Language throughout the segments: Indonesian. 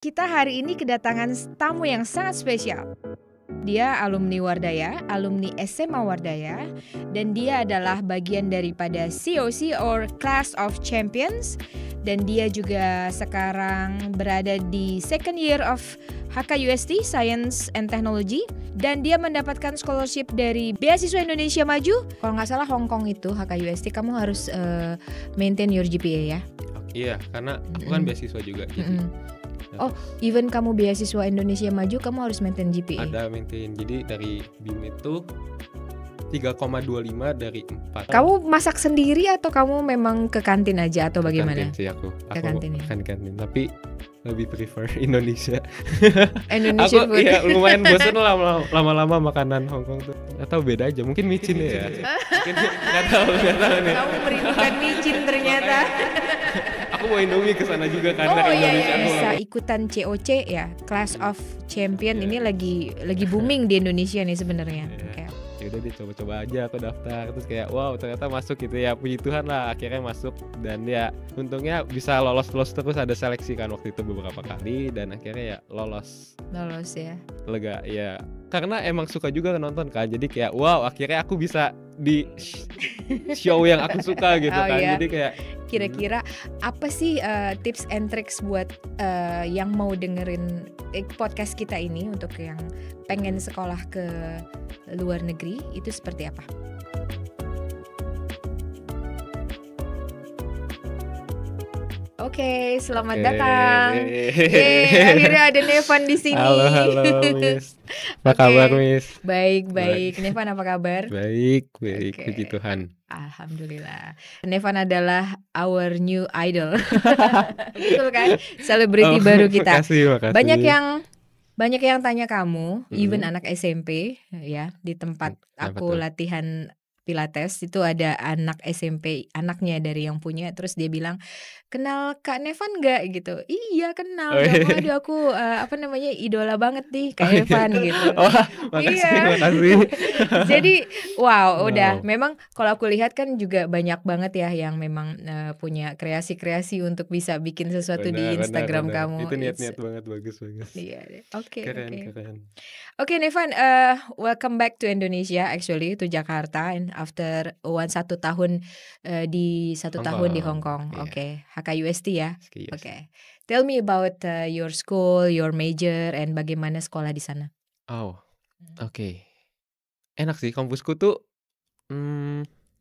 Kita hari ini kedatangan tamu yang sangat spesial. Dia alumni Wardaya, alumni SMA Wardaya, dan dia adalah bagian daripada COC or Class of Champions. Dan dia juga sekarang berada di second year of HKUST Science and Technology. Dan dia mendapatkan scholarship dari Beasiswa Indonesia Maju. Kalau nggak salah Hong Kong itu HKUST, kamu harus maintain your GPA ya. Iya, karena aku kan beasiswa juga. Jadi Oh, even kamu beasiswa Indonesia Maju, kamu harus maintain GPA. ada maintain. Jadi dari BIM itu 3,25 dari 4. Kamu masak sendiri atau kamu memang ke kantin aja atau bagaimana? Kantin sih aku. Ke kantin ya? Kan kantin, tapi lebih prefer Indonesia. Indonesia aku food. iya lumayan bosan lama-lama makanan Hong Kong tuh. Atau beda aja, mungkin micin ya. Mungkin nggak tahu nih. Kamu merindukan micin ternyata. Aku mau Indomie ke sana juga kan Oh dari iya, Indonesia. iya. Bisa ikutan COC ya, Class of Champion. Ini lagi booming di Indonesia nih sebenarnya. Oke. Ya udah dicoba-coba aja aku daftar, terus kayak wow ternyata masuk gitu ya, puji Tuhan lah akhirnya masuk. Dan ya untungnya bisa lolos terus, ada seleksi kan waktu itu beberapa kali dan akhirnya ya lolos ya. lega ya, karena emang suka juga nonton kan, jadi kayak wow akhirnya aku bisa di show yang aku suka gitu Oh, kan iya. jadi kayak Kira-kira apa sih tips and tricks buat yang mau dengerin podcast kita ini untuk yang pengen sekolah ke luar negeri itu seperti apa? Oke, selamat datang. Yeay, akhirnya ada Nevan di sini. halo Miss, apa Oke. kabar Miss? Baik. Nevan apa kabar? Baik, Oke. puji Tuhan. Alhamdulillah. Nevan adalah our new idol. Betul kan? Selebriti baru kita. Makasih. Banyak yang tanya kamu, even anak SMP ya, di tempat aku betul. latihan Pilates itu ada anak SMP, anaknya dari yang punya, terus dia bilang, "Kenal Kak Nevan nggak?" gitu. Iya kenal, Oh, iya. aduh aku idola banget nih Kak Nevan gitu. Oh, makasih. Jadi wow, Wow. udah memang kalau aku lihat kan juga banyak banget ya yang memang punya kreasi-kreasi untuk bisa bikin sesuatu di Instagram Benar. kamu. Itu niat-niat banget, bagus. Iya, oke. Keren. Oke Nevan, welcome back to Indonesia actually, to Jakarta, and after 1 tahun di 1 tahun di Hong Kong. Iya. Oke, HKUST ya. Yes. Oke. Tell me about your school, your major, and bagaimana sekolah di sana. Oh, oke. Enak sih kampusku tuh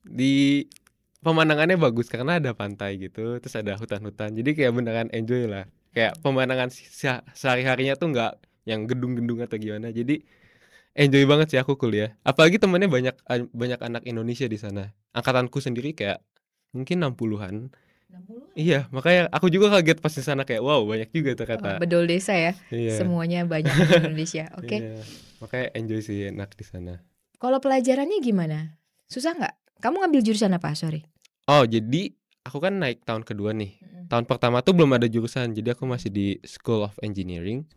di pemandangannya bagus karena ada pantai gitu, terus ada hutan-hutan. Jadi kayak beneran enjoy lah. Kayak pemandangan sehari-harinya tuh nggak yang gedung-gedung atau gimana. Jadi enjoy banget sih aku kuliah. Apalagi temennya banyak anak Indonesia di sana. Angkatanku sendiri kayak mungkin 60-an. Iya, makanya aku juga kaget pas di sana kayak wow banyak juga ternyata. Bedol desa ya. Iya. Semuanya banyak di Indonesia. Oke. Iya. Makanya enjoy sih enak di sana. Kalau pelajarannya gimana? Susah nggak? Kamu ngambil jurusan apa? Sorry. Oh, jadi aku kan naik tahun kedua nih. Tahun pertama tuh belum ada jurusan, jadi aku masih di School of Engineering.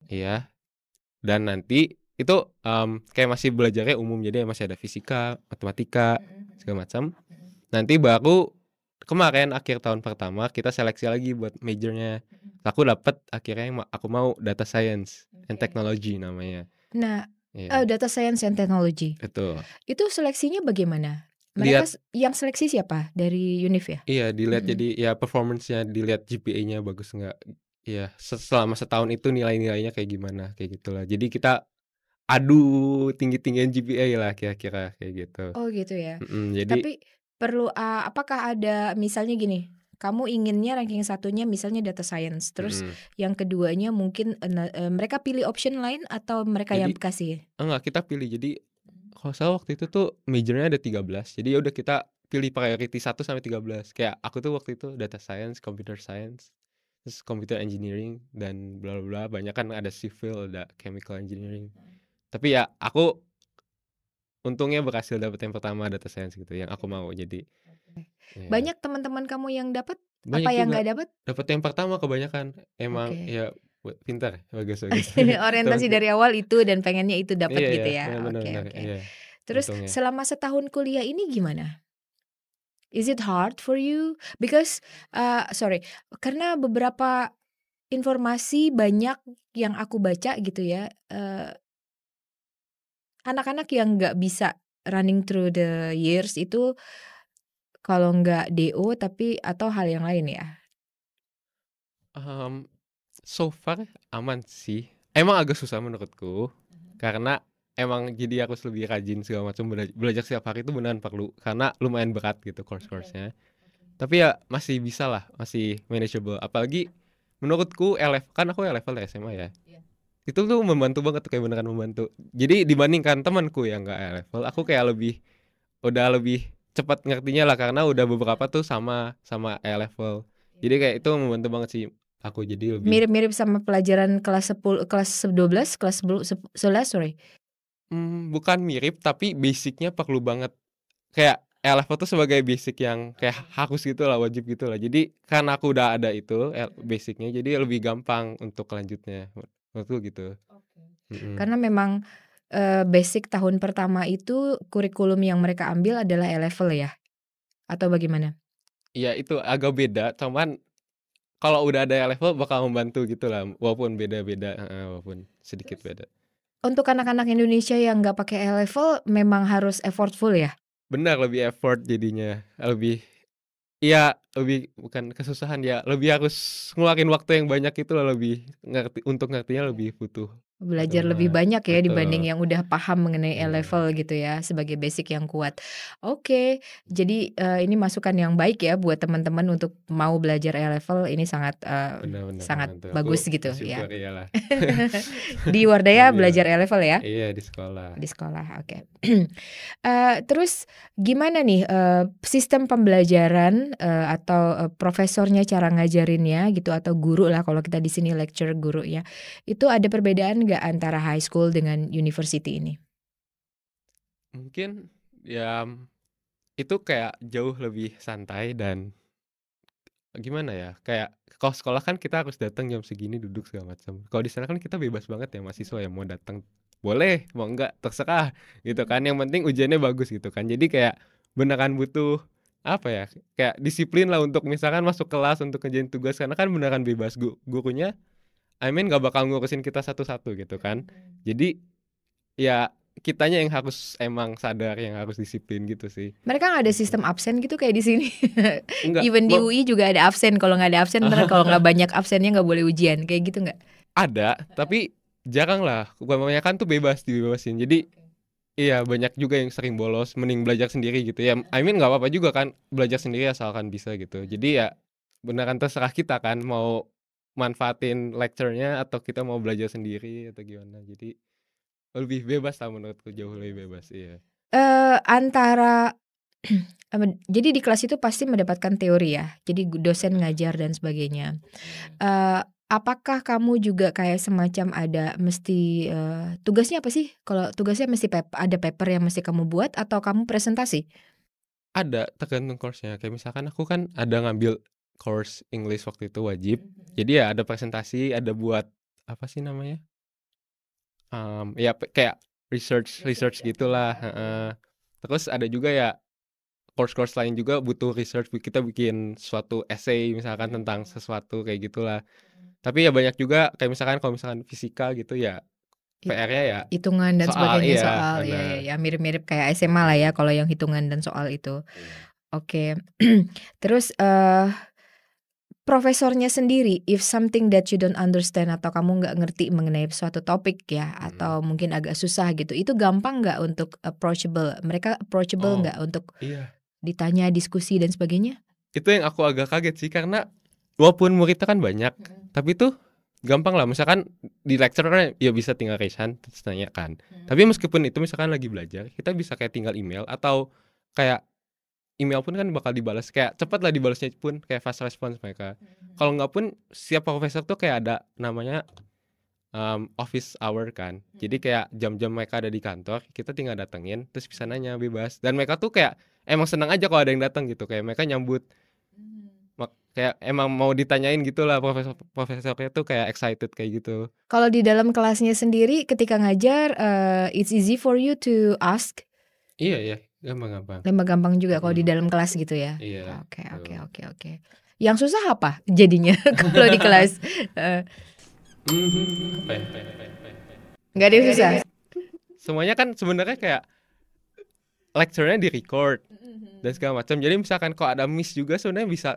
Iya. Dan nanti itu kayak masih belajarnya umum, jadi masih ada fisika, matematika, segala macam. Nanti baru kemarin akhir tahun pertama kita seleksi lagi buat majornya. Aku dapat akhirnya yang aku mau data science and technology namanya. Nah, Iya. data science and technology. Betul. Itu seleksinya bagaimana? Mereka yang seleksi siapa? Dari Unif ya? Iya, dilihat jadi ya performance-nya, dilihat GPA-nya bagus nggak. Iya, selama setahun itu nilai-nilainya kayak gimana, kayak gitulah. Jadi kita adu tinggi-tinggian GPA lah kira-kira kayak gitu. Oh gitu ya. Jadi Tapi perlu apakah ada misalnya gini, kamu inginnya ranking satunya misalnya data science, terus yang keduanya mungkin mereka pilih option lain atau mereka yang kasih? Enggak, kita pilih. Jadi kalau salah waktu itu tuh majornya ada 13. Jadi ya udah kita pilih priority 1 sampai 13. Kayak aku tuh waktu itu data science, computer science, terus computer engineering dan bla bla bla. Banyak kan ada civil, ada chemical engineering. Tapi ya aku untungnya berhasil dapet yang pertama data science gitu yang aku mau. Jadi ya. Banyak teman-teman kamu yang dapat? Banyak apa yang juga nggak dapat? Dapat yang pertama kebanyakan. Emang ya pintar, bagus. Orientasi dari awal itu dan pengennya itu dapat gitu ya. Oke. Iya. Terus selama setahun kuliah ini gimana? Is it hard for you? Because karena beberapa informasi banyak yang aku baca gitu ya, anak-anak yang nggak bisa running through the years itu kalau nggak DO tapi atau hal yang lain ya? Mmm, so far aman sih. Emang agak susah menurutku, karena emang jadi harus lebih rajin segala macam, belajar setiap hari itu beneran perlu, karena lumayan berat gitu course-nya. Tapi ya masih bisa lah, masih manageable. Apalagi menurutku kan aku level SMA ya. Itu tuh membantu banget tuh, kayak beneran membantu. Jadi dibandingkan temanku yang nggak level, aku kayak udah lebih cepat ngertinya lah, karena udah beberapa tuh sama level. Jadi kayak itu membantu banget sih aku, jadi lebih Mirip-mirip sama pelajaran kelas 10, kelas 12, kelas 11, sorry. bukan mirip, tapi basic-nya perlu banget. Kayak level tuh sebagai basic yang kayak harus gitu lah, wajib gitu lah. Jadi karena aku udah ada itu basic-nya, jadi lebih gampang untuk lanjutnya. Menurutku gitu. Karena memang basic tahun pertama itu kurikulum yang mereka ambil adalah E-level ya? Atau bagaimana? Iya itu agak beda, cuman kalau udah ada level bakal membantu gitu lah, walaupun beda-beda, walaupun sedikit beda. Untuk anak-anak Indonesia yang nggak pakai E-level memang harus effortful ya? Benar, lebih effort jadinya, iya, lebih bukan kesusahan ya, lebih harus ngeluarin waktu yang banyak itu lah, lebih untuk ngertinya lebih butuh waktu Belajar lebih banget. banyak ya dibanding Betul, yang udah paham mengenai iya, E-level gitu ya, sebagai basic yang kuat. Oke, jadi, ini masukan yang baik ya buat teman-teman untuk mau belajar E-level, ini sangat, benar-benar sangat membantu. Aku bagus gitu ya. bersyukur iyalah. Di Wardaya Iya, belajar E-level ya? iya di sekolah. Di sekolah, oke. Terus gimana nih, sistem pembelajaran, atau, profesornya cara ngajarinnya gitu atau guru lah kalau kita di sini lecture guru ya, itu ada perbedaan nggak antara high school dengan university ini? Mungkin ya itu kayak jauh lebih santai dan gimana ya, kayak kalau sekolah kan kita harus datang jam segini, duduk segala macam. Kalau di sana kan kita bebas banget ya mahasiswa, ya mau datang boleh, mau enggak terserah gitu kan. Yang penting ujiannya bagus gitu kan. Jadi kayak beneran butuh apa ya, kayak disiplin lah untuk misalkan masuk kelas untuk ngerjain tugas, karena kan beneran bebas, gurunya nggak bakal ngurusin kita satu-satu gitu kan. Jadi ya kitanya yang harus emang sadar, yang harus disiplin gitu sih. Mereka nggak ada Gitu. sistem absen gitu kayak di sini? Enggak, Even di UI juga ada absen, kalau nggak ada absen entar kalau nggak banyak absennya nggak boleh ujian, kayak gitu nggak? ada, tapi jarang lah. Kebanyakan tuh dibebasin. Jadi iya, banyak juga yang sering bolos, mending belajar sendiri gitu ya. Nggak apa-apa juga kan belajar sendiri asalkan bisa gitu. Jadi ya beneran terserah kita kan mau manfaatin lecture-nya atau kita mau belajar sendiri atau gimana. Jadi lebih bebas lah menurutku, jauh lebih bebas, iya. Antara jadi di kelas itu pasti mendapatkan teori ya, jadi dosen ngajar dan sebagainya. Apakah kamu juga kayak semacam ada mesti, tugasnya apa sih? Kalau tugasnya mesti ada paper yang mesti kamu buat atau kamu presentasi? Ada, tergantung course-nya. Kayak misalkan aku kan ada ngambil course English waktu itu wajib. Jadi ya ada presentasi, ada buat apa sih namanya? Ya kayak research gitulah, heeh. Terus ada juga ya course-course lain juga butuh research, kita bikin suatu essay misalkan tentang sesuatu kayak gitulah. Tapi ya banyak juga kayak misalkan kalau misalkan fisika gitu ya PR-nya ya Hitungan dan soal, sebagainya, iya soal benar. ya mirip-mirip kayak SMA lah ya kalau yang hitungan dan soal itu. Iya. Oke. Terus, profesornya sendiri, if something that you don't understand atau kamu nggak ngerti mengenai suatu topik ya, atau mungkin agak susah gitu, itu gampang nggak untuk approachable? Mereka approachable Oh, nggak untuk iya. ditanya, diskusi dan sebagainya? Itu yang aku agak kaget sih, karena walaupun muridnya kan banyak, tapi tuh gampang lah. Misalkan di lecture kan ya bisa tinggal raise hand terus tanya kan. Tapi meskipun itu misalkan lagi belajar, kita bisa kayak tinggal email atau kayak email pun kan bakal dibalas, kayak cepet lah dibalasnya pun, kayak fast response mereka. Kalau nggak pun setiap profesor tuh kayak ada namanya office hour kan. Jadi kayak jam-jam mereka ada di kantor, kita tinggal datengin terus bisa nanya bebas. Dan mereka tuh kayak emang seneng aja kalau ada yang datang gitu, kayak mereka nyambut kayak emang mau ditanyain gitulah, profesornya tuh kayak excited kayak gitu. Kalau di dalam kelasnya sendiri ketika ngajar, it's easy for you to ask? Iya, gampang-gampang. Gampang juga kalau di dalam kelas gitu ya? Iya, Oke. betul. Yang susah apa jadinya kalau di kelas? Apa ya? Nggak ada yang susah. Semuanya kan sebenarnya kayak lecture-nya di record dan segala macam. Jadi misalkan kalau ada miss juga sebenarnya bisa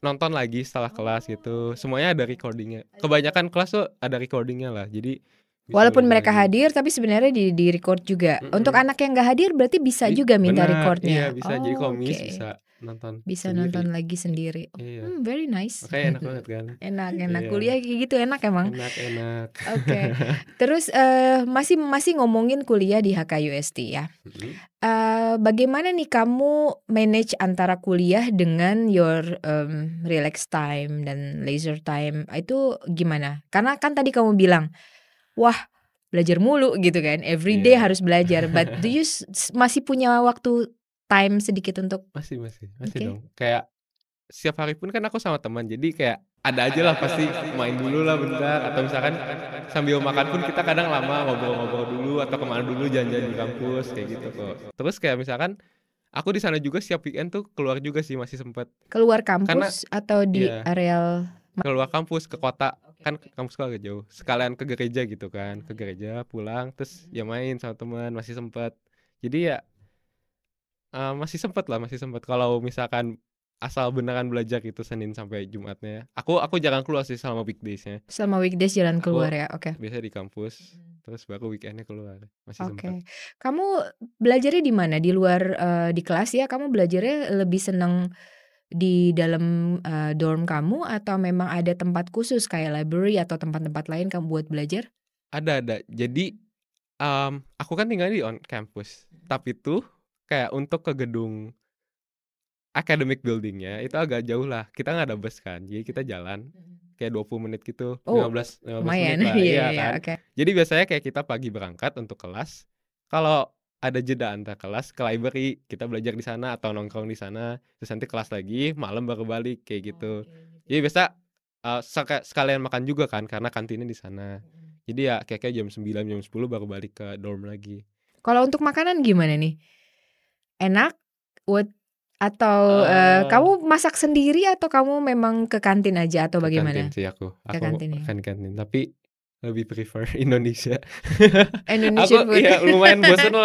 nonton lagi setelah kelas gitu. Semuanya ada recordingnya. Kebanyakan kelas tuh ada recordingnya lah. Jadi bisa Walaupun belajar mereka lagi. hadir, tapi sebenarnya di record juga. Untuk anak yang nggak hadir berarti bisa juga minta Benar, recordnya. iya bisa. Jadi kalau miss Oke. bisa nonton Bisa sendiri. nonton lagi sendiri. Iya. Very nice. Makanya enak banget kan. Enak Iya. kuliah kayak gitu enak emang. Enak. Oke. Terus masih ngomongin kuliah di HKUST ya. Bagaimana nih kamu manage antara kuliah dengan your relax time dan leisure time itu gimana? Karena kan tadi kamu bilang, wah belajar mulu gitu kan, every day Iya. harus belajar. But do you masih punya waktu time sedikit untuk Masih Oke. dong. Kayak setiap hari pun kan aku sama teman. Jadi kayak ada aja lah pasti main dulu lah bentar. Atau misalkan sambil makan pun kita kadang lama ngobrol-ngobrol dulu atau kemana dulu jalan-jalan di kampus kayak gitu kok. Terus kayak misalkan aku di sana juga setiap weekend tuh keluar juga sih masih sempet keluar kampus atau di iya. areal Keluar kampus ke kota kan kampusku agak jauh. Sekalian ke gereja gitu kan, ke gereja pulang terus ya main sama teman masih sempet. Jadi ya masih sempet kalau misalkan asal beneran belajar gitu Senin sampai Jumatnya. Aku jarang keluar sih selama weekdays-nya. Selama weekdays jalan Aku keluar ya, oke. biasanya di kampus, terus baru weekendnya keluar, masih Oke. sempet. Kamu belajarnya di mana? Di luar di kelas ya? Kamu belajarnya lebih seneng di dalam dorm kamu atau memang ada tempat khusus kayak library atau tempat-tempat lain kamu buat belajar? Ada. Jadi aku kan tinggal di on campus, tapi tuh kayak untuk ke gedung academic building-nya itu agak jauh lah. Kita nggak ada bus kan, jadi kita jalan kayak 20 menit gitu, Oh, 15 lumayan. menit lah, iya Iya, kan. oke. Jadi biasanya kayak kita pagi berangkat untuk kelas. Kalau ada jeda antar kelas ke library, kita belajar di sana atau nongkrong di sana. Terus nanti kelas lagi, malam baru balik kayak gitu. Jadi biasa sekalian makan juga kan karena kantinnya di sana. Jadi ya kayak jam 9, jam 10 baru balik ke dorm lagi. Kalau untuk makanan gimana nih? Enak? Atau kamu masak sendiri atau kamu memang ke kantin aja atau Ke bagaimana? kantin sih aku. Ke kantin ya. Makan di kantin, tapi lebih prefer Indonesia. Indonesian Aku food. iya lumayan bosen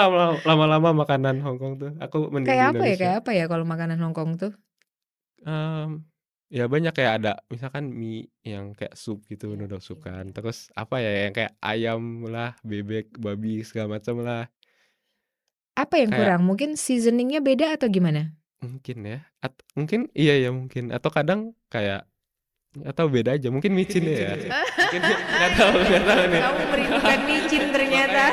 lama-lama makanan Hong Kong tuh. Aku mending di Kayak Indonesia. apa ya kalau makanan Hong Kong tuh? Ya banyak kayak ada misalkan mie yang kayak sup gitu, noodle sup kan. Terus apa ya yang kayak ayam lah, bebek, babi segala macam lah. Apa yang Kayak kurang? Mungkin seasoningnya beda atau gimana? mungkin ya. Mungkin iya ya mungkin. Atau kadang kayak atau beda aja. Mungkin micin ya. Mungkin nggak tahu nih. Kamu merindukan micin ternyata.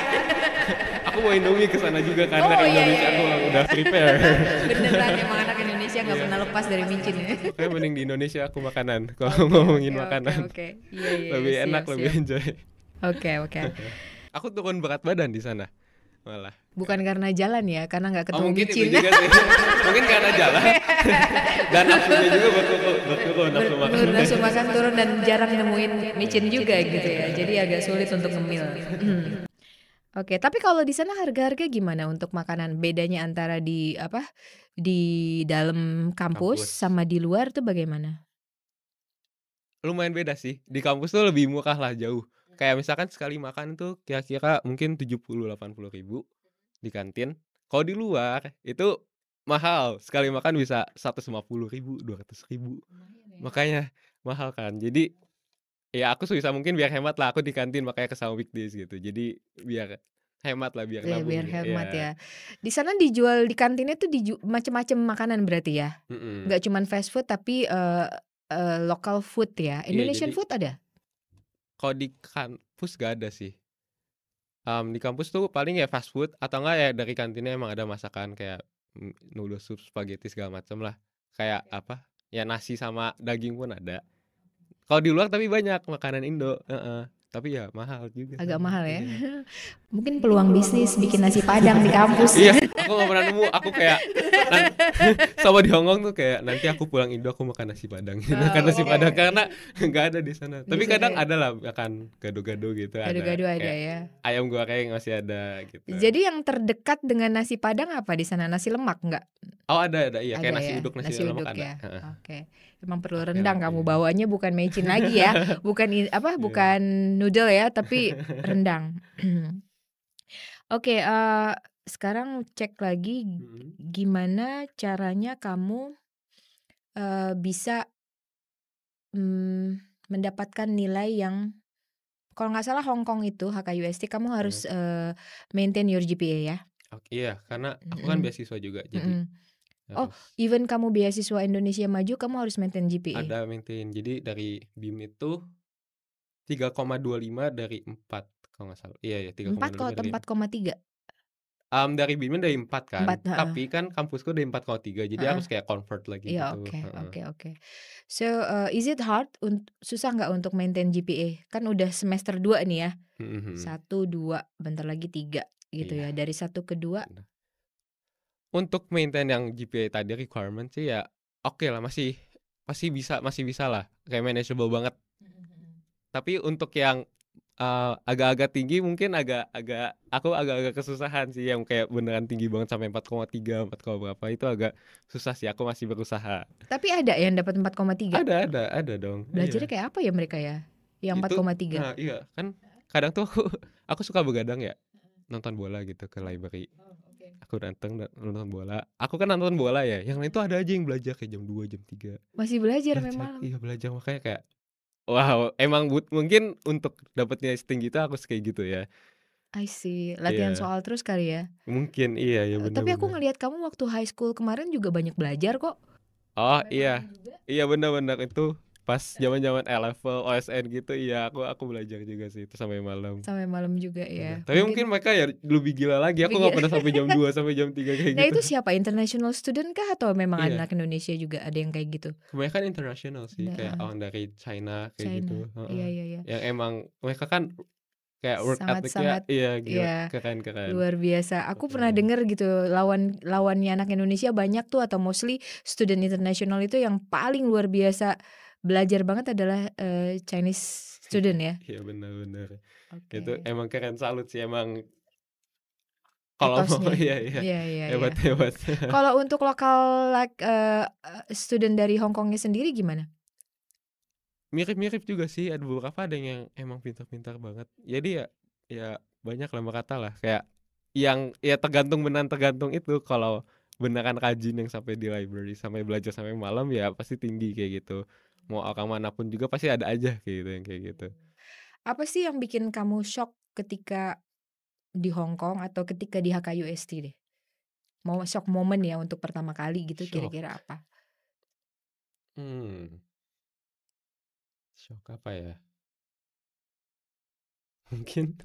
Aku mau Indomie ke sana juga kan dari iya, Indonesia aku udah prepare. Beneran emang anak Indonesia nggak pernah lepas dari micin ya. Makanya mending di Indonesia aku makanan. Kalau ngomongin makanan. Oke. Iya, Lebih siap, enak, lebih siap. enjoy. Oke. Aku turun berat badan di sana. Malah. Bukan karena jalan ya, karena nggak ketemu Mungkin micin. itu juga sih. Mungkin karena jalan. Dan nafsunya juga berturun nafsu makan. Nafsu makan turun dan jarang nemuin micin juga gitu ya. Jadi agak sulit untuk ngemil. Oke, tapi kalau di sana harga-harga gimana untuk makanan? Bedanya antara di dalam kampus sama di luar tuh bagaimana? Lumayan beda sih. Di kampus tuh lebih murah lah jauh. Kayak misalkan sekali makan tuh kira-kira mungkin 70-80 ribu di kantin. Kalau di luar itu mahal. Sekali makan bisa 150 ribu, 200 ribu. Makanya mahal kan. Jadi ya aku sebisa mungkin biar hemat lah. Aku di kantin makanya kesama weekdays gitu. Jadi biar hemat lah, biar nabung. Biar hemat ya. Di sana dijual di kantinnya tuh macam-macam makanan berarti ya? Nggak cuman fast food tapi local food ya. Indonesian food ada? Kalau di kampus gak ada sih. Di kampus tuh paling ya fast food atau enggak ya dari kantinnya emang ada masakan kayak noodle soup, spaghetti segala macam lah. Kayak apa? Ya nasi sama daging pun ada. Kalau di luar tapi banyak makanan Indo. tapi ya mahal juga Agak sana. mahal ya. Iya. Mungkin peluang bisnis bikin nasi Padang di kampus. Iya, aku nggak pernah nemu. Aku kayak nan- sama di Hong Kong tuh kayak nanti aku pulang Indo aku makan nasi Padang, makan nasi Oke. Padang karena nggak ada di sana. Di Tapi sana kadang ya. ada lah, akan gado-gado gitu ada. Gado-gado ada Kayak ya. ayam goreng masih ada gitu. Jadi yang terdekat dengan nasi Padang apa di sana? Nasi lemak nggak? Oh ada iya kayak Ada nasi ya, uduk nasi nasi lemak uduk ada. ya. Heeh. Oke. Emang perlu Oke, rendang oke. kamu bawanya bukan mecin lagi ya. Bukan Iya. bukan noodle ya, tapi rendang. Oke, sekarang cek lagi Mm-mm. gimana caranya kamu bisa mendapatkan nilai yang kalau nggak salah Hong Kong itu HKUST kamu harus maintain your GPA ya. Oke, iya karena aku kan Mm-mm. beasiswa juga jadi Mm-mm. Oh, harus even kamu beasiswa Indonesia Maju, kamu harus maintain GPA. ada maintain. Jadi dari BIM itu 3,25 dari 4 kalau nggak salah. Iya 4 kalau 3,25 dari 4,3. dari BIM dari 4 kan. 4, heeh. Tapi kan kampusku dari 4,3 jadi Heeh. harus kayak convert lagi Iya, gitu. Heeh. oke. So, is it hard susah nggak untuk maintain GPA? Kan udah semester 2 nih ya. Mhm. 1, 2, bentar lagi 3 gitu Iya. ya. Dari 1 ke 2 Benar. Untuk maintain yang GPA tadi requirement sih ya oke lah masih bisa lah. Kayak manageable banget. Tapi untuk yang agak-agak tinggi mungkin aku agak-agak kesusahan sih yang kayak beneran tinggi banget sampai 4,3, 4, berapa itu agak susah sih, aku masih berusaha. Tapi ada yang dapat 4,3. Ada dong. Belajarnya Iya. kayak apa ya mereka ya? Yang Itu 4,3. nah iya kan kadang tuh aku suka begadang ya nonton bola gitu ke library. Aku datang nonton bola. Aku kan nonton bola ya. Yang lain tuh ada aja yang belajar kayak jam 2, jam 3. Masih belajar Belajar. memang. Iya belajar makanya kayak wow, emang mungkin untuk dapatnya setinggi itu aku kayak gitu ya. I see. Latihan Iya. soal terus kali ya. Mungkin iya ya Tapi aku benar-benar. ngelihat kamu waktu high school kemarin juga banyak belajar kok. Oh Sampai iya. malam juga. Iya benar-benar itu pas zaman-zaman A-level, OSN gitu iya aku belajar juga sih itu sampai malam. Sampai malam juga ya. Tapi mungkin mereka ya lebih gila lagi. Aku Lebih nggak pernah sampai jam 2 sampai jam 3 kayak Nah gitu. itu siapa? International student kah atau memang Iya. anak Indonesia juga ada yang kayak gitu? Kebanyakan internasional sih, kayak Nah, orang dari China kayak China. gitu. Iya. Yang emang mereka kan kayak work ethicnya Sangat-sangat iya gila, ya keren. luar biasa. Aku pernah Heeh. dengar gitu lawannya anak Indonesia banyak tuh atau mostly student international itu yang paling luar biasa belajar banget adalah Chinese student ya. Iya benar. Oke. Itu emang keren, salut sih emang. Kalau mau Etosnya. iya. Iya. Hebat. Kalau untuk lokal student dari Hong Kongnya sendiri gimana? Mirip-mirip juga sih, ada beberapa ada yang emang pintar-pintar banget. Jadi ya banyak lah kata lah kayak yang ya tergantung itu. Kalau beneran rajin yang sampai di library sampai belajar sampai malam ya pasti tinggi kayak gitu. Mau orang manapun juga pasti ada aja kayak gitu yang kayak gitu. Apa sih yang bikin kamu shock ketika di Hong Kong atau ketika di HKUST deh? Mau shock moment ya untuk pertama kali gitu, Shock. kira-kira apa? Shock apa ya? Mungkin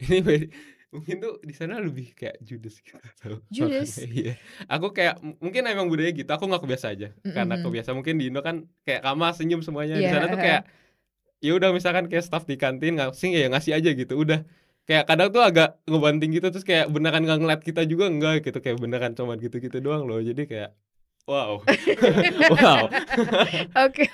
ini mungkin tuh di sana lebih kayak judes gitu tau. Judes? Iya. Aku kayak mungkin emang budaya gitu. Aku nggak kebiasa aja. Karena kebiasa mungkin di Indo kan kayak ramah senyum semuanya. Di Iya, sana tuh kayak ya udah misalkan kayak staff di kantin ngasih ya ngasih aja gitu. Udah kayak kadang tuh agak ngebanting gitu terus kayak beneran nggak ngeliat kita juga enggak gitu, kayak beneran cuman gitu-gitu doang loh. Jadi kayak wow. Wow. Oke.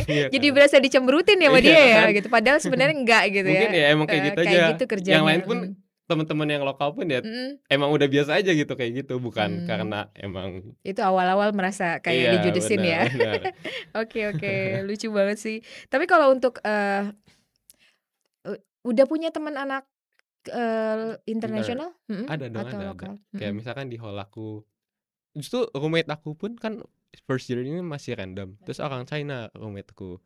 Iya Jadi kan? berasa dicemberutin ya sama Iya dia ya kan? gitu. Padahal sebenarnya enggak gitu Mungkin ya. ya emang kayak gitu aja. Kayak gitu Yang kerjanya. lain pun teman-teman yang lokal pun ya emang udah biasa aja gitu kayak gitu, bukan karena emang Itu awal-awal merasa kayak iya, dijudesin ya. benar. Oke, lucu banget sih. Tapi kalau untuk udah punya teman anak internasional Ada dong, atau ada. lokal? Kayak misalkan di hall aku, justru roommate aku pun kan first year ini masih random. Terus orang China roommateku.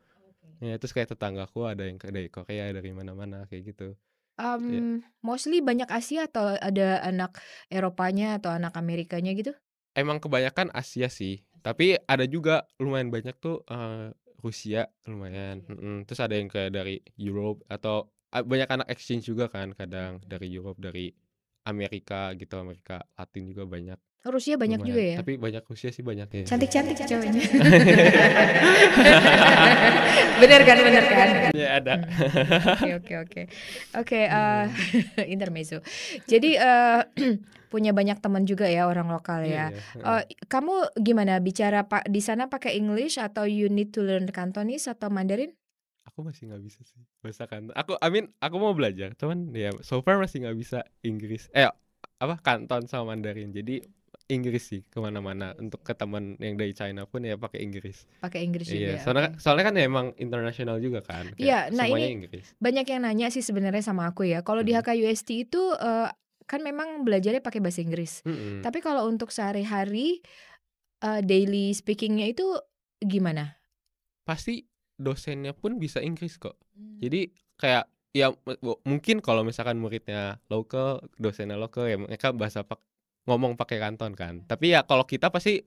Ya, terus kayak tetanggaku ada yang dari Korea, dari mana-mana kayak gitu. Ya. Mostly banyak Asia atau ada anak Eropanya atau anak Amerikanya gitu? Emang kebanyakan Asia sih, tapi ada juga lumayan banyak tuh Rusia lumayan. Terus ada yang kayak dari Europe atau banyak anak exchange juga kan kadang dari Europe, dari Amerika gitu, Amerika Latin juga banyak. Rusia banyak juga Lumayan. ya. Tapi banyak Rusia sih banyak ya. Cantik-cantik ceweknya. Bener kan? Ya ada. Oke, intermezzo. Jadi punya banyak teman juga ya orang lokal ya. Iya. Kamu gimana bicara Pak di sana pakai English atau you need to learn Cantonese atau Mandarin? Aku masih nggak bisa sih bahasa Kanton. Aku mau belajar, cuman ya so far masih nggak bisa Inggris. Kanton sama Mandarin. Jadi Inggris sih kemana-mana. Untuk ke teman yang dari China pun ya pakai Inggris. Pakai Inggris juga. Iya, ya. soalnya kan ya emang internasional juga kan. Iya, nah semuanya ini Inggris. banyak yang nanya sih sebenarnya sama aku ya. Kalau di HKUST itu kan memang belajarnya pakai bahasa Inggris. Tapi kalau untuk sehari-hari daily speakingnya itu gimana? Pasti dosennya pun bisa Inggris kok. Jadi kayak ya mungkin kalau misalkan muridnya lokal, dosennya lokal ya mereka ngomong pakai Kanton kan. Tapi ya kalau kita pasti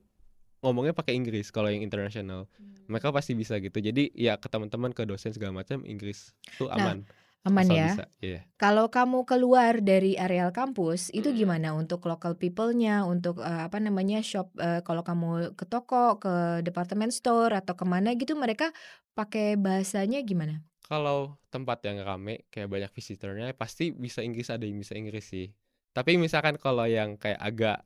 ngomongnya pakai Inggris kalau yang internasional. Mereka pasti bisa gitu. Jadi ya ke teman-teman, ke dosen segala macam Inggris tuh aman. Aman Asal ya. bisa, iya. Kalau kamu keluar dari areal kampus itu gimana untuk local people-nya, untuk shop, kalau kamu ke toko, ke department store atau kemana gitu mereka pakai bahasanya gimana? Kalau tempat yang rame kayak banyak visitornya pasti bisa Inggris, ada yang bisa Inggris sih. Tapi misalkan kalau yang kayak agak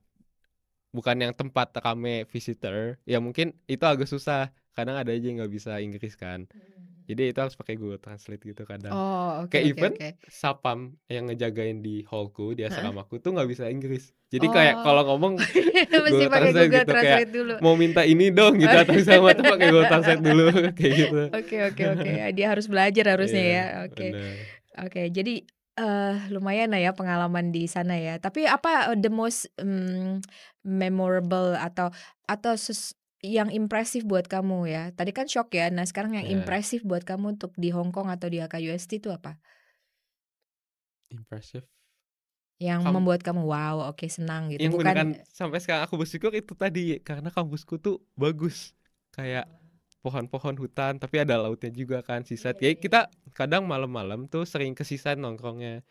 bukan yang tempat rame visitor, ya mungkin itu agak susah. Kadang ada aja yang nggak bisa Inggris kan. Jadi itu harus pakai Google Translate gitu kadang. Oh, oke, Kayak oke, even oke. sapam yang ngejagain di hallku, di asramaku tuh nggak bisa Inggris. Jadi Oh. kayak kalau ngomong Mesti pakai Google gitu, kayak Translate dulu. mau minta ini dong gitu atau sama tuh pakai Google Translate dulu kayak gitu. Oke. Dia harus belajar harusnya Iya, ya. Oke. benar. Oke, jadi lumayan lah ya pengalaman di sana ya. Tapi apa the most memorable atau yang impresif buat kamu ya? Tadi kan shock ya. Nah, sekarang yang Iya. impresif buat kamu untuk di Hong Kong atau di HKUST itu apa? Impressive. Yang membuat kamu wow, oke, senang gitu. Yang Bukan beneran sampai sekarang aku bersyukur itu tadi karena kampusku tuh bagus. Kayak pohon-pohon hutan tapi ada lautnya juga kan, seaside. Ya kita kadang malam-malam tuh sering ke seaside nongkrongnya.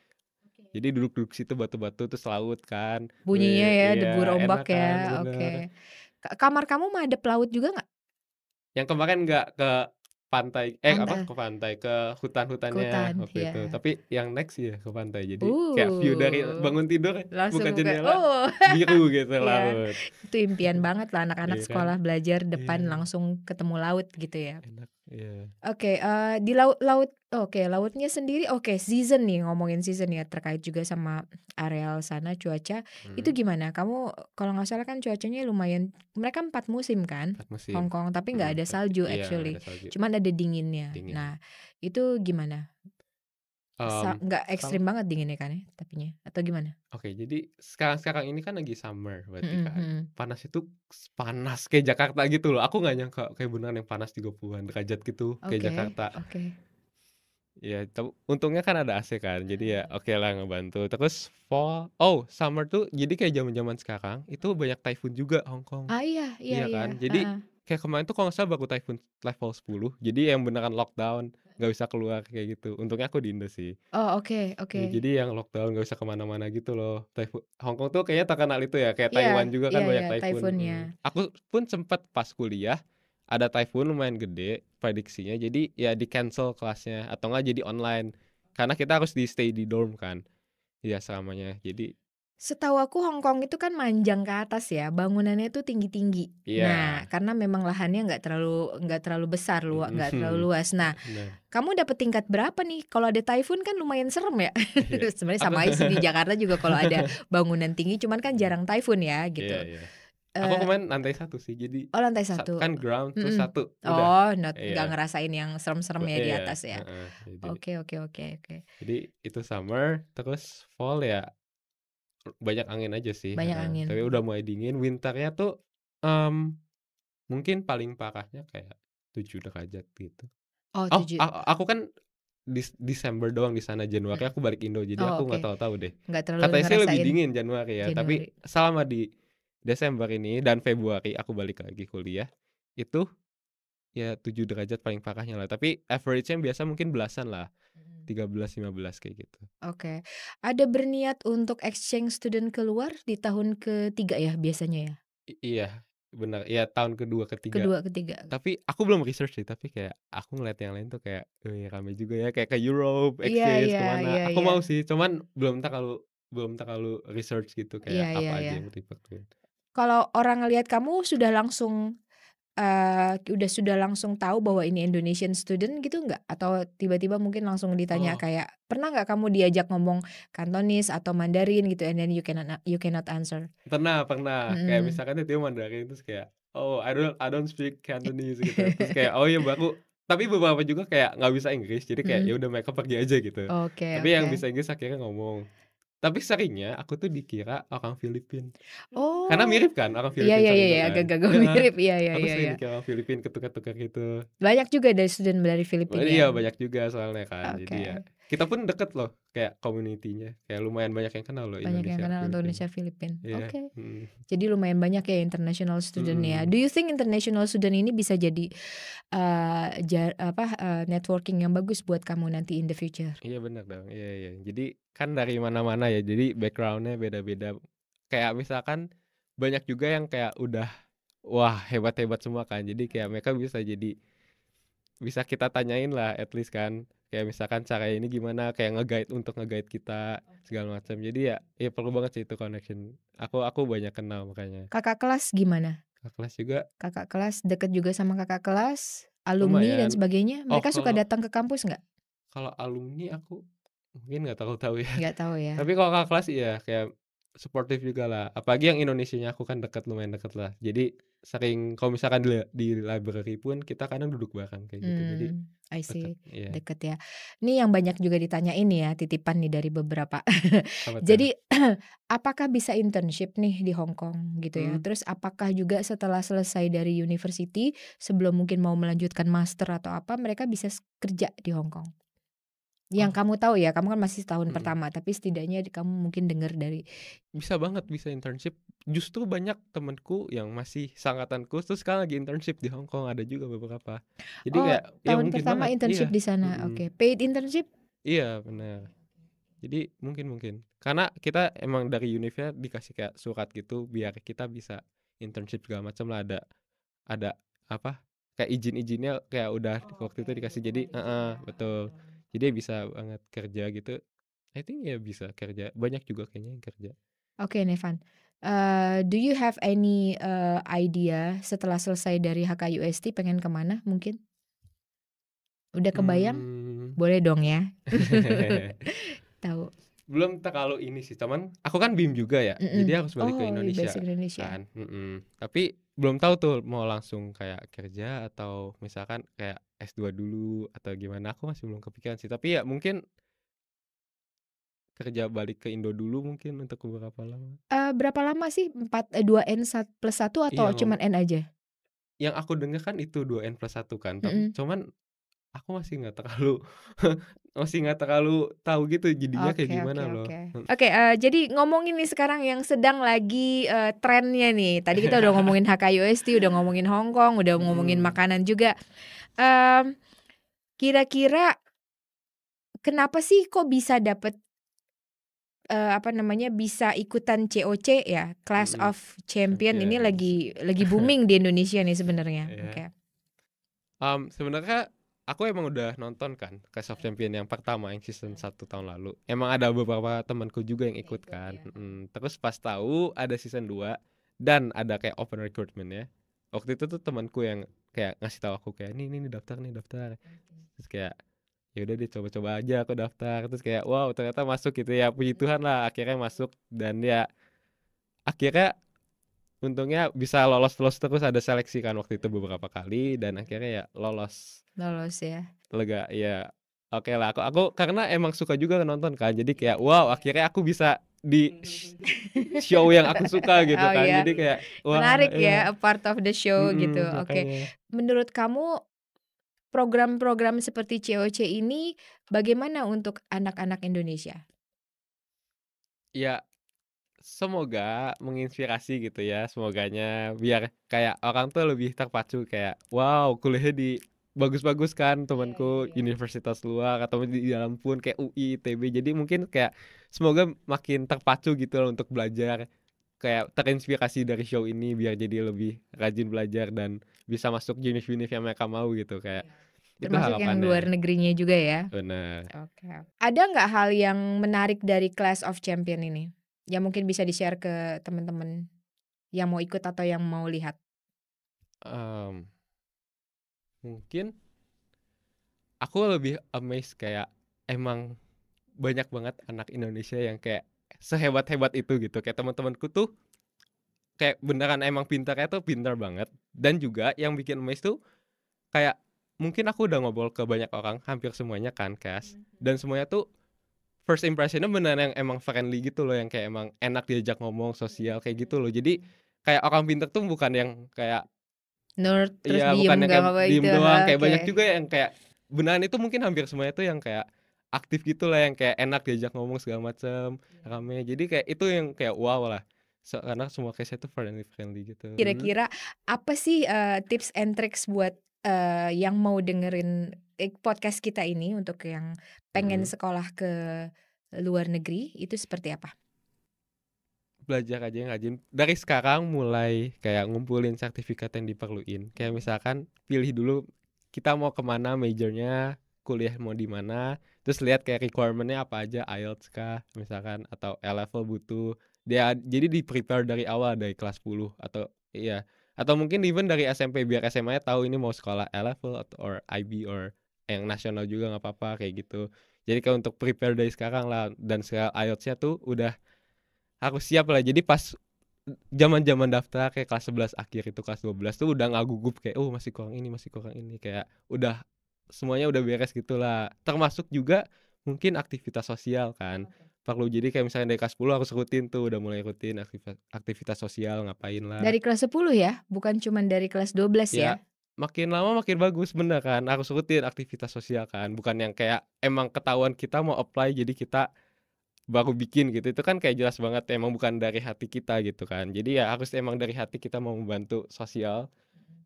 Jadi duduk-duduk situ batu-batu terus laut kan. bunyinya ya, Iya, debur ombak enak kan, ya. bener. Oke. Kamar kamu madep laut juga nggak? Yang kemarin nggak ke pantai, ke pantai, ke hutan-hutannya Hutan, waktu iya. itu. Tapi yang next ya ke pantai. Jadi kayak view dari bangun tidur Langsung buka buka. jendela biru gitu Iya. laut. Itu impian banget lah anak-anak Iya kan? sekolah belajar depan Iya. langsung ketemu laut gitu ya. Enak, iya. Oke, di laut lautnya sendiri season nih, ngomongin season ya terkait juga sama areal sana cuaca. Itu gimana? Kamu kalau nggak salah kan cuacanya lumayan, mereka 4 musim kan 4 musim. Hong Kong, tapi nggak ada salju Iya, actually. ada salju. Cuman ada dinginnya. Dingin. Nah, itu gimana? Nggak ekstrim banget dinginnya kan ya tapinya atau gimana? Oke, jadi sekarang ini kan lagi summer berarti kan. Panas itu panas kayak Jakarta gitu loh. Aku nggak nyangka kayak beneran yang panas 30-an derajat gitu kayak Jakarta. Oke. Ya, untungnya kan ada AC kan. Jadi ya oke lah ngebantu. Terus summer tuh jadi kayak zaman-zaman sekarang itu banyak typhoon juga Hong Kong. Iya. Kan. Jadi kayak kemarin tuh kalau nggak salah baru typhoon level 10. Jadi yang beneran lockdown, nggak bisa keluar kayak gitu. Untungnya aku di Indo sih. Oh, oke. Ya, jadi yang lockdown nggak bisa kemana-mana gitu loh. Hong Kong tuh kayaknya terkenal itu ya, kayak Iya, Taiwan juga kan banyak typhoon. typhoonnya. Aku pun sempat pas kuliah ada typhoon lumayan gede prediksinya. Jadi ya di cancel kelasnya atau nggak jadi online karena kita harus stay di dorm kan. Iya selamanya. Jadi Setahu aku Hong Kong itu kan manjang ke atas ya, bangunannya tuh tinggi-tinggi. Iya. Nah, karena memang lahannya nggak terlalu besar, nggak terlalu luas. Nah, kamu dapet tingkat berapa nih? Kalau ada typhoon kan lumayan serem ya. Sebenarnya sama aja sih di Jakarta juga kalau ada bangunan tinggi, cuman kan jarang typhoon ya gitu. Iya. Aku kemarin lantai 1 sih, jadi lantai 1. kan ground terus 1 udah. Iya. Nggak ngerasain yang serem-serem ya di atas ya. Jadi, Oke. Jadi itu summer, terus fall ya banyak angin aja sih. Banyak angin. Tapi udah mulai dingin. Winternya tuh mungkin paling parahnya kayak 7 derajat gitu. Oh, 7. Aku kan Desember doang di sana. Januari aku balik Indo, jadi aku nggak tahu deh. Nggak terlalu Katanya sih lebih ngerasain dingin Januari ya. Tapi selama di Desember ini dan Februari aku balik lagi kuliah, itu ya 7 derajat paling parahnya lah. Tapi average-nya biasa mungkin belasan lah. 13-15 kayak gitu. Oke. Ada berniat untuk exchange student keluar di tahun ketiga ya biasanya ya? Iya, benar. Iya, tahun kedua, ketiga. Kedua, ketiga. Tapi aku belum research sih, tapi kayak aku ngeliat yang lain tuh kayak, rame juga ya, kayak ke Europe, Iya exchange iya kemana. iya Aku iya. mau sih, cuman belum terlalu research gitu kayak Iya iya apa aja iya. yang diperlukan. Kalau orang ngelihat kamu sudah langsung sudah langsung tahu bahwa ini Indonesian student gitu nggak? Atau tiba-tiba mungkin langsung ditanya Oh, kayak, pernah nggak kamu diajak ngomong Kantonis atau Mandarin gitu and then you cannot answer? pernah. Kayak Mhm. misalkan dia Mandarin terus kayak, "Oh, I don't speak Cantonese," gitu. Terus kayak, "Oh iya baru." Tapi beberapa juga kayak nggak bisa Inggris, jadi kayak ya Mhm. udah mereka pergi aja gitu. Oke Tapi yang oke. bisa Inggris akhirnya ngomong. Tapi seringnya aku tuh dikira orang Filipin. Karena Oh. mirip kan orang Iya Filipin iya sama iya Indo iya, kan? agak-agak Heeh, mirip, iya iya aku iya sering iya. dikira orang Filipin, ketukar-tukar gitu. Banyak juga dari student dari Filipina Iya ya? banyak juga soalnya kan, jadi ya Oke. kita pun deket loh kayak community-nya, kayak lumayan banyak yang kenal loh Banyak yang Indonesia, kenal Filipin. Indonesia, Filipin. Iya, Oke. mhm, Jadi lumayan banyak ya international student ya. mhm. Do you think international student ini bisa jadi networking yang bagus buat kamu nanti in the future? Iya bener dong, iya iya. Jadi kan dari mana-mana ya, jadi background-nya beda-beda. Kayak misalkan banyak juga yang kayak udah, wah hebat-hebat semua kan, jadi kayak mereka bisa kita tanyain lah at least kan, kayak misalkan cara ini gimana, kayak nge-guide kita segala macam. Jadi ya perlu banget sih itu connection. Aku banyak kenal makanya. Kakak kelas gimana? Kakak kelas juga Kakak kelas deket juga sama kakak kelas, alumni dan lumayan. sebagainya? Oh Mereka suka kalau datang ke kampus nggak? kalau alumni aku mungkin nggak terlalu tahu ya. Nggak tahu ya. Tapi kalau kakak kelas iya kayak suportif juga lah. Apalagi yang Indonesianya aku kan deket, lumayan deket lah. Jadi sering kalau misalkan di library pun kita kadang duduk bareng kayak gitu. Jadi I deket. see, Iya. deket ya. Ini yang banyak juga ditanyain nih ya, titipan nih dari beberapa. Apa tuh? Jadi, apakah bisa internship nih di Hong Kong gitu ya? Hmm. Terus apakah juga setelah selesai dari university, sebelum mungkin mau melanjutkan master atau apa, mereka bisa kerja di Hong Kong? Yang Oh, kamu tahu ya, kamu kan masih tahun mhm. pertama, tapi setidaknya kamu mungkin dengar dari Bisa banget bisa internship. Justru banyak temenku yang masih seangkatanku terus sekarang lagi internship di Hong Kong, ada juga beberapa. Jadi oh, kayak ya tahun mungkin pertama banget. internship Iya. di sana, Mhm. oke. Paid internship? Iya benar. Jadi mungkin. Karena kita emang dari univ-nya dikasih kayak surat gitu biar kita bisa internship segala macam lah, ada apa, kayak izin-izinnya kayak udah waktu itu dikasih, jadi heeh, betul. Jadi bisa banget kerja gitu. I think ya bisa kerja. Banyak juga kayaknya yang kerja. Oke, Nevan. Do you have any idea setelah selesai dari HKUST pengen kemana mungkin? Udah kebayang? Mmm. Boleh dong ya. Tahu. Belum terlalu ini sih, cuman aku kan BIM juga ya, jadi harus balik ke Oh, di Indonesia basic Indonesia. kan, tapi belum tahu tuh mau langsung kayak kerja atau misalkan kayak S2 dulu atau gimana, aku masih belum kepikiran sih. Tapi ya mungkin kerja balik ke Indo dulu mungkin untuk beberapa lama. Berapa lama sih? 2N+1 atau Iya, cuman N aja? yang aku dengar kan itu 2N+1 kan, Mhm. cuman aku masih nggak terlalu masih nggak terlalu tahu gitu jadinya kayak Oke oke gimana loh. oke. Oke, jadi ngomongin nih sekarang yang sedang lagi, trennya nih. Tadi kita udah ngomongin HKUST, udah ngomongin Hong Kong, udah ngomongin Mhm. makanan juga. Mmm, Kira-kira kenapa sih kok bisa dapet bisa ikutan COC ya, Class Mhm. of Champion ini Champions. lagi booming di Indonesia nih sebenarnya? Iya. Oke. Sebenarnya aku emang udah nonton kan Clash of Champion yang pertama yang season 1 tahun lalu. Emang ada beberapa temanku juga yang ikut kan. Terus pas tahu ada season 2 dan ada kayak open recruitment ya. Waktu itu tuh temanku yang kayak ngasih tahu aku kayak nih daftar nih daftar. Terus kayak ya udah deh coba-coba aja aku daftar. Terus kayak wow ternyata masuk gitu ya. Puji Tuhan lah akhirnya masuk dan ya akhirnya untungnya bisa lolos terus, ada seleksi kan waktu itu beberapa kali dan akhirnya ya lolos. Lolos ya. Lega ya, oke lah aku karena emang suka juga nonton kan, jadi kayak wow akhirnya aku bisa di show yang aku suka gitu Oh kan, ya, jadi kayak wah menarik ya, iya, a part of the show gitu. Oke. makanya. Menurut kamu program-program seperti COC ini bagaimana untuk anak-anak Indonesia? Ya semoga menginspirasi gitu ya, semoganya biar kayak orang tuh lebih terpacu kayak wow kuliahnya di bagus-bagus kan temanku Iya. universitas luar atau di dalam pun kayak UI, ITB. Jadi mungkin kayak semoga makin terpacu gitu loh untuk belajar, kayak terinspirasi dari show ini biar jadi lebih rajin belajar dan bisa masuk univ-univ yang mereka mau gitu, kayak itu Termasuk yang luar harapannya. negerinya juga ya. Benar. Oke. Ada nggak hal yang menarik dari Clash of Champion ini? Yang mungkin bisa di-share ke teman-teman yang mau ikut atau yang mau lihat? Mmm, mungkin aku lebih amazed kayak emang banyak banget anak Indonesia yang kayak sehebat-hebat itu gitu. Kayak teman-temanku tuh kayak beneran emang pintarnya tuh pintar banget, dan juga yang bikin amazed tuh kayak mungkin aku udah ngobrol ke banyak orang, hampir semuanya kan Cas, dan semuanya tuh first impression-nya beneran yang emang friendly gitu loh, yang kayak emang enak diajak ngomong, sosial kayak gitu loh. Jadi kayak orang pintar tuh bukan yang kayak Nerd terus iya, diem bukan yang gak kayak apa diem itu, doang, kayak oke. banyak juga yang kayak beneran itu mungkin hampir semuanya tuh yang kayak aktif gitu lah, yang kayak enak diajak ngomong segala macam, rame. Jadi kayak itu yang kayak wow lah. Karena semua case-nya tuh friendly gitu. Kira-kira apa sih tips and tricks buat yang mau dengerin podcast kita ini untuk yang pengen Mhm. sekolah ke luar negeri itu seperti apa? Belajar aja yang rajin. Dari sekarang mulai kayak ngumpulin sertifikat yang diperluin. Kayak misalkan pilih dulu kita mau kemana majornya, kuliah mau di mana, terus lihat kayak requirement-nya apa aja, IELTS kah misalkan atau A-level butuh. Dia jadi di-prepare dari awal dari kelas 10 atau iya, atau mungkin even dari SMP biar SMA-nya tahu ini mau sekolah A-level atau or IB or yang nasional juga nggak apa-apa kayak gitu. Jadi kayak untuk prepare dari sekarang lah, dan sekarang IELTS-nya tuh udah aku siap lah. Jadi pas zaman-zaman daftar kayak kelas 11 akhir itu kelas 12 tuh udah nggak gugup kayak oh masih kurang ini, kayak udah semuanya udah beres gitulah. Termasuk juga mungkin aktivitas sosial kan. Perlu, jadi kayak misalnya dari kelas 10 harus rutin tuh udah mulai rutin aktivitas aktivitas sosial ngapain lah. Dari kelas 10 ya? Bukan cuman dari kelas 12 Ya ya? makin lama makin bagus bener kan. Harus rutin aktivitas sosial kan. Bukan yang kayak emang ketahuan kita mau apply jadi kita baru bikin gitu, itu kan kayak jelas banget emang bukan dari hati kita gitu kan. Jadi ya harus emang dari hati kita mau membantu sosial.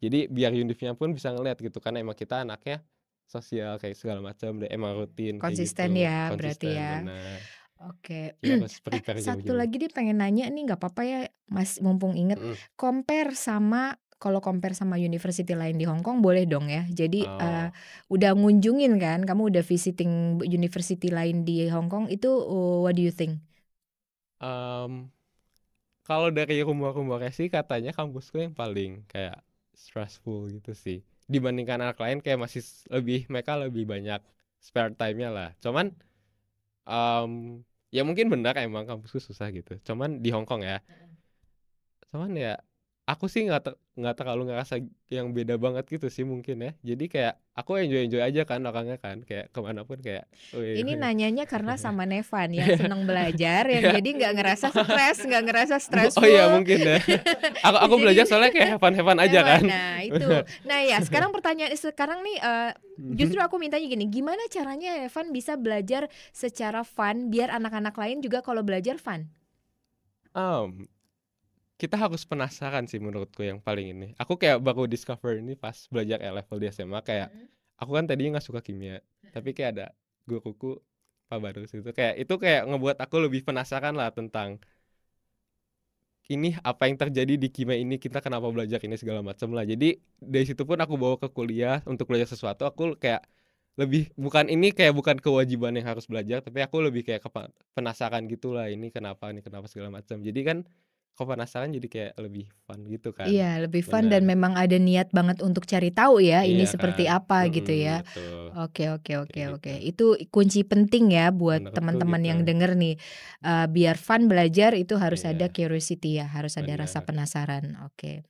Jadi biar univnya pun bisa ngeliat gitu kan emang kita anaknya sosial kayak segala macam deh, emang rutin kayak Konsisten gitu, ya berarti konsisten ya. benar. Oke. Jadi harus prepare Satu jauh-jauh. lagi deh pengen nanya nih nggak apa-apa ya Mas mumpung inget. Mhm. Kalau compare sama university lain di Hong Kong boleh dong ya. Jadi Oh, udah ngunjungin kan, kamu udah visiting university lain di Hong Kong itu what do you think? mmm, kalau dari rumor-rumornya sih katanya kampusku yang paling kayak stressful gitu sih. Dibandingkan anak lain kayak masih mereka lebih banyak spare time-nya lah. Cuman ya mungkin benar emang kampusku susah gitu, cuman di Hong Kong ya. Cuman ya aku sih nggak terlalu ngerasa yang beda banget gitu sih mungkin ya. Jadi kayak aku enjoy-enjoy aja kan orangnya kan, kayak kemana pun kayak wih Ini wih. nanyanya karena sama Nevan yang Iya seneng belajar, yang iya. jadi nggak ngerasa stres, nggak ngerasa Oh iya stressful. mungkin ya. Aku belajar Jadi soalnya kayak have fun aja Evan, kan. nah itu. Bener. Nah ya sekarang pertanyaan sekarang nih justru Mhm. aku mintanya gini, gimana caranya Evan bisa belajar secara fun biar anak-anak lain juga kalau belajar fun? Mmm, kita harus penasaran sih menurutku yang paling ini. Aku kayak baru discover ini pas belajar E-level di SMA, kayak aku kan tadinya nggak suka kimia, tapi kayak ada guruku Pak Barus itu kayak ngebuat aku lebih penasaran lah tentang ini apa yang terjadi di kimia ini, kita kenapa belajar ini segala macam lah. Jadi dari situ pun aku bawa ke kuliah untuk belajar sesuatu, aku kayak lebih bukan kewajiban yang harus belajar, tapi aku lebih kayak penasaran gitulah, ini kenapa segala macam. Jadi kan kalau penasaran jadi kayak lebih fun gitu kan. Iya lebih fun dan Benar. memang ada niat banget untuk cari tahu ya ini Iya seperti kan. apa gitu ya. Betul. Oke oke Kayak oke gitu. oke. Itu kunci penting ya buat Menurutku teman-teman gitu. yang denger nih. Biar fun belajar itu harus ada Iya, curiosity ya, harus ada rasa benar. penasaran. Oke.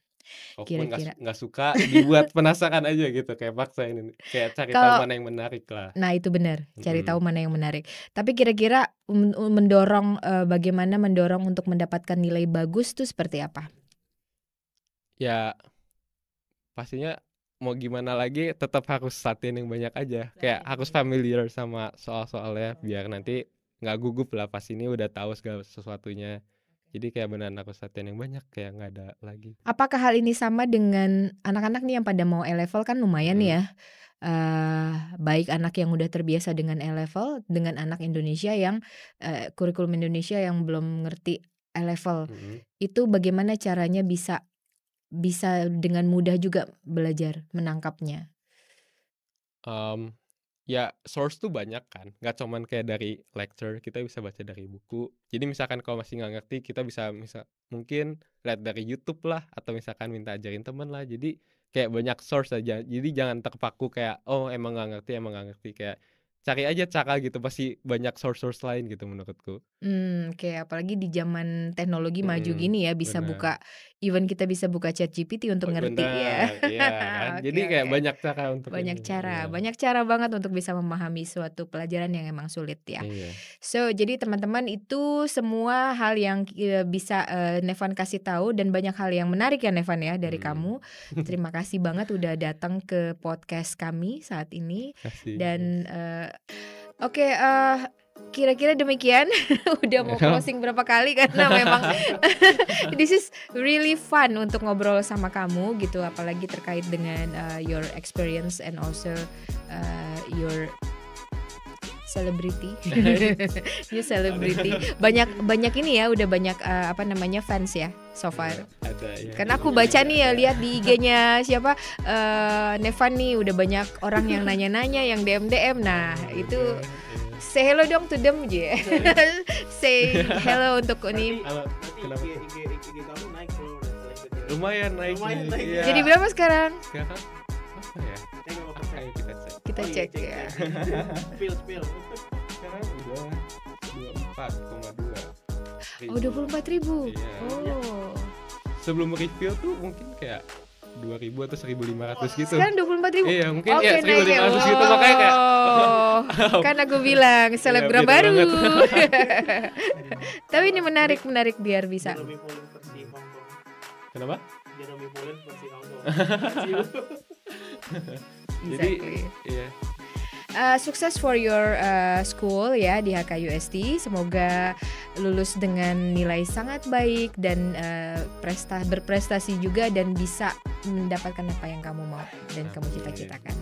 Walaupun Kira-kira nggak suka, dibuat penasaran aja gitu, kayak paksain ini, kayak cari tahu kalau mana yang menarik lah. Nah itu benar, cari tahu Mhm. mana yang menarik. Tapi kira-kira mendorong, bagaimana mendorong untuk mendapatkan nilai bagus tuh seperti apa? Ya pastinya mau gimana lagi tetap harus latihan yang banyak aja, kayak harus familiar sama soal-soalnya biar nanti nggak gugup lah pas ini udah tahu segala sesuatunya. Jadi kayak beneran aku latihan yang banyak, kayak nggak ada lagi. Apakah hal ini sama dengan anak-anak nih yang pada mau A-level kan lumayan Mhm. ya, baik anak yang udah terbiasa dengan A-level dengan anak Indonesia yang, kurikulum Indonesia yang belum ngerti A-level. Mhm. Itu bagaimana caranya bisa dengan mudah juga belajar menangkapnya? Mmm, ya source tuh banyak kan, nggak cuman kayak dari lecture, kita bisa baca dari buku. Jadi misalkan kalau masih nggak ngerti, kita bisa mungkin lihat dari YouTube lah, atau misalkan minta ajarin temen lah. Jadi kayak banyak source aja. Jadi jangan terpaku kayak, "Oh emang nggak ngerti," kayak cari aja cara gitu, pasti banyak source-source lain gitu menurutku. Oke, apalagi di zaman teknologi maju Mhm, gini ya, bisa bener. buka even kita bisa buka ChatGPT untuk Oh ngerti ya. bener, iya kan. Oke Jadi kayak oke. banyak cara untuk Banyak ini, iya. cara banget untuk bisa memahami suatu pelajaran yang emang sulit ya. Iya. So, jadi teman-teman itu semua hal yang, bisa, Nevan kasih tahu dan banyak hal yang menarik ya Nevan ya dari Mhm. kamu. Terima kasih banget udah datang ke podcast kami saat ini Kasih. dan, oke, kira-kira demikian. Udah mau closing berapa kali karena memang this is really fun untuk ngobrol sama kamu gitu, apalagi terkait dengan, your experience and also, your celebrity. You celebrity. Banyak ini ya, udah banyak, fans ya so far. Ada ya. Karena aku baca nih ya, lihat di IG-nya siapa, Nevan nih udah banyak orang yang nanya-nanya, yang DM. Nah, itu say hello dong to them je. Say hello untuk ini. Halo, kenapa? IG kamu naik kalau selanjutnya. Lumayan naik Lumayan nih, naik. iya. Jadi berapa sekarang? Sekarang apa ya? Ayo kita cek. Kita cek ya. Spill. Sekarang udah 24,2. Oh, 24.000. Iya. Oh. Sebelum review tuh mungkin kayak 2.000 atau 1.500 gitu. Sekarang 24.000. Iya, mungkin Oke, ya naik ya. 1.500 gitu, makanya kayak Kan aku bilang selebgram beda baru. banget. Tapi ini menarik biar bisa. Jeremy Polin versi Hongkong. Kenapa? Jeremy Polin versi Hongkong. Jadi Exactly. iya. Sukses for your school ya di HKUST. Semoga lulus dengan nilai sangat baik dan berprestasi juga dan bisa mendapatkan apa yang kamu mau dan kamu cita-citakan.